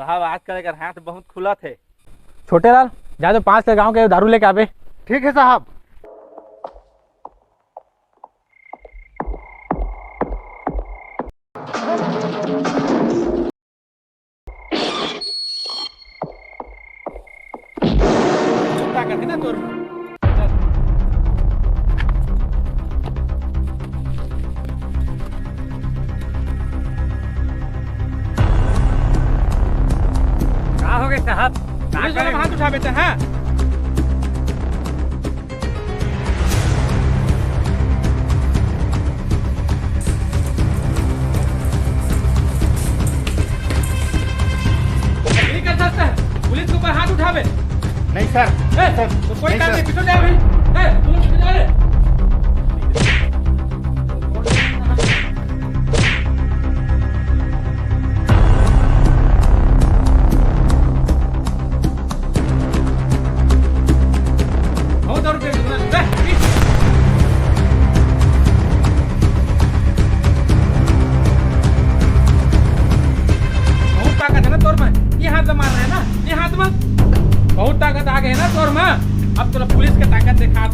साहब आजकल अगर हाथ बहुत खुला थे। छोटे लाल जा तो 5 गाँव के दारू लेके आवे। ठीक है साहब। ताकत है ना तोर में। क्या हो गए साहब? हाथ उठा बेटा। हाँ नहीं कर सकता है, पुलिस के ऊपर हाथ उठावे। नहीं सर। तो कोई नहीं काम सर। नहीं, पीछे जा भाई। तुम पीछे जा रे। बहुत दारू पी रहे हो, बहुत ताकत है ना तोर में। ये हाथ से मार रहे हैं ना, ये हाथ में बहुत ताकत आ गई है ना तोर में। अब तोरा पुलिस के ताकत दिखा।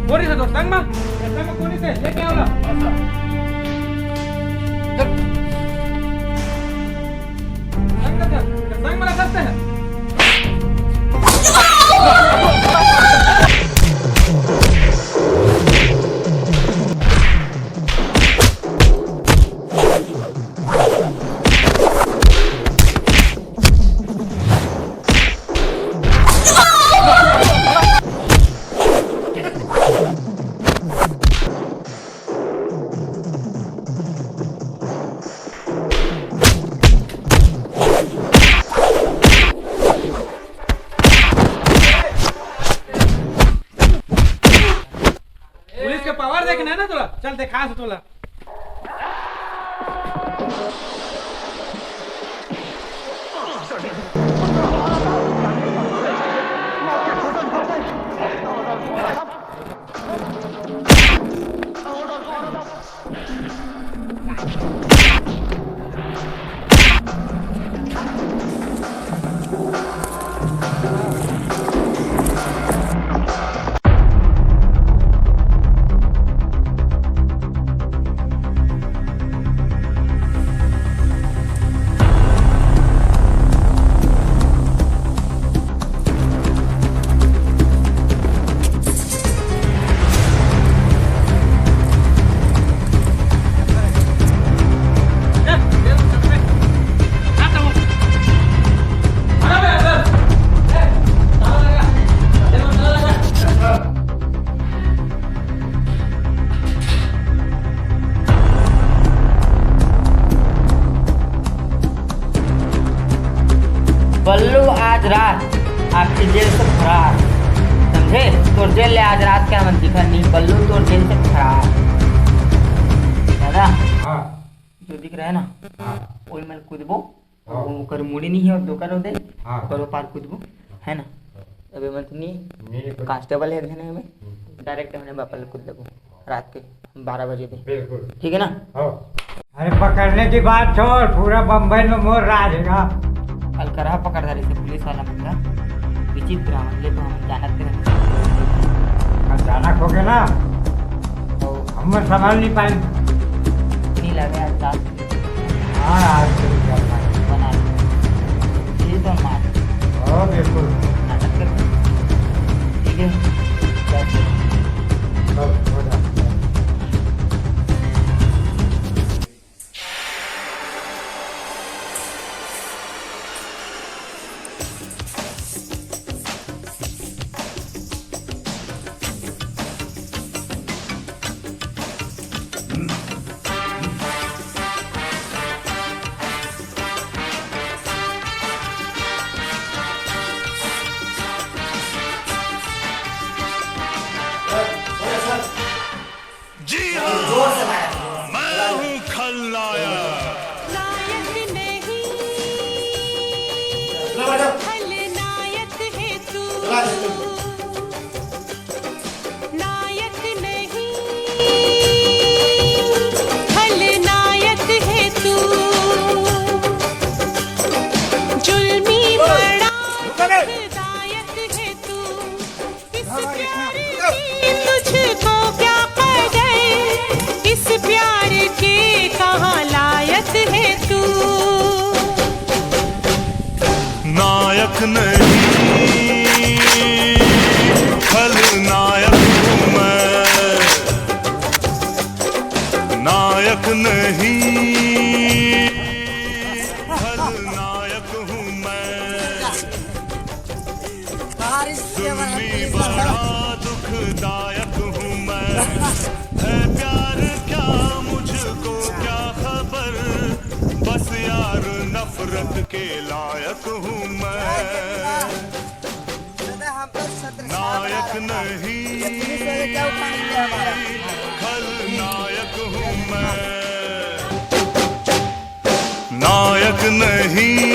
कोनी से तो संग में कोनी से लेके आओ। संग में रख सकते हैं। पुलिस के पावर देखना है ना तोला। चल दिखा से तोला। बल्लू आज रात आपकी जेल से फरार, समझे? तो जेल ले आज रात क्या मन दिखा नहीं, बल्लू तो जेल से फरार। दादा जो दिख रहा है ना, वही मैं कूदबो। वो कर मुड़ी नहीं है और दो करो दे करो पार कूदबो, है ना? अबे मतलब कांस्टेबल है देने में डायरेक्ट मैंने बापा कूद देबो रात के 12 बजे दे, ठीक है ना? अरे पकड़ने की बात छोड़, पूरा बम्बई में मोर राज है। कल करा पकड़दारी से पुलिस वाला बंदा विचित्र हमले तो हम जानते हैं। अचानक हो गया ना तो हम संभाल नहीं पाए। नहीं लगे आज रात। हाँ आज बना ली तो मार। बिल्कुल नाटक कर, ठीक है? हो जा। नायक नहीं खलनायक हूँ मैं, जुल्मी बड़ा दुखदायक हूँ मैं। है प्यार क्या मुझको क्या खबर, बस यार नफरत के लायक हूँ मैं। नायक नहीं खलनायक हूँ मैं, नायक नहीं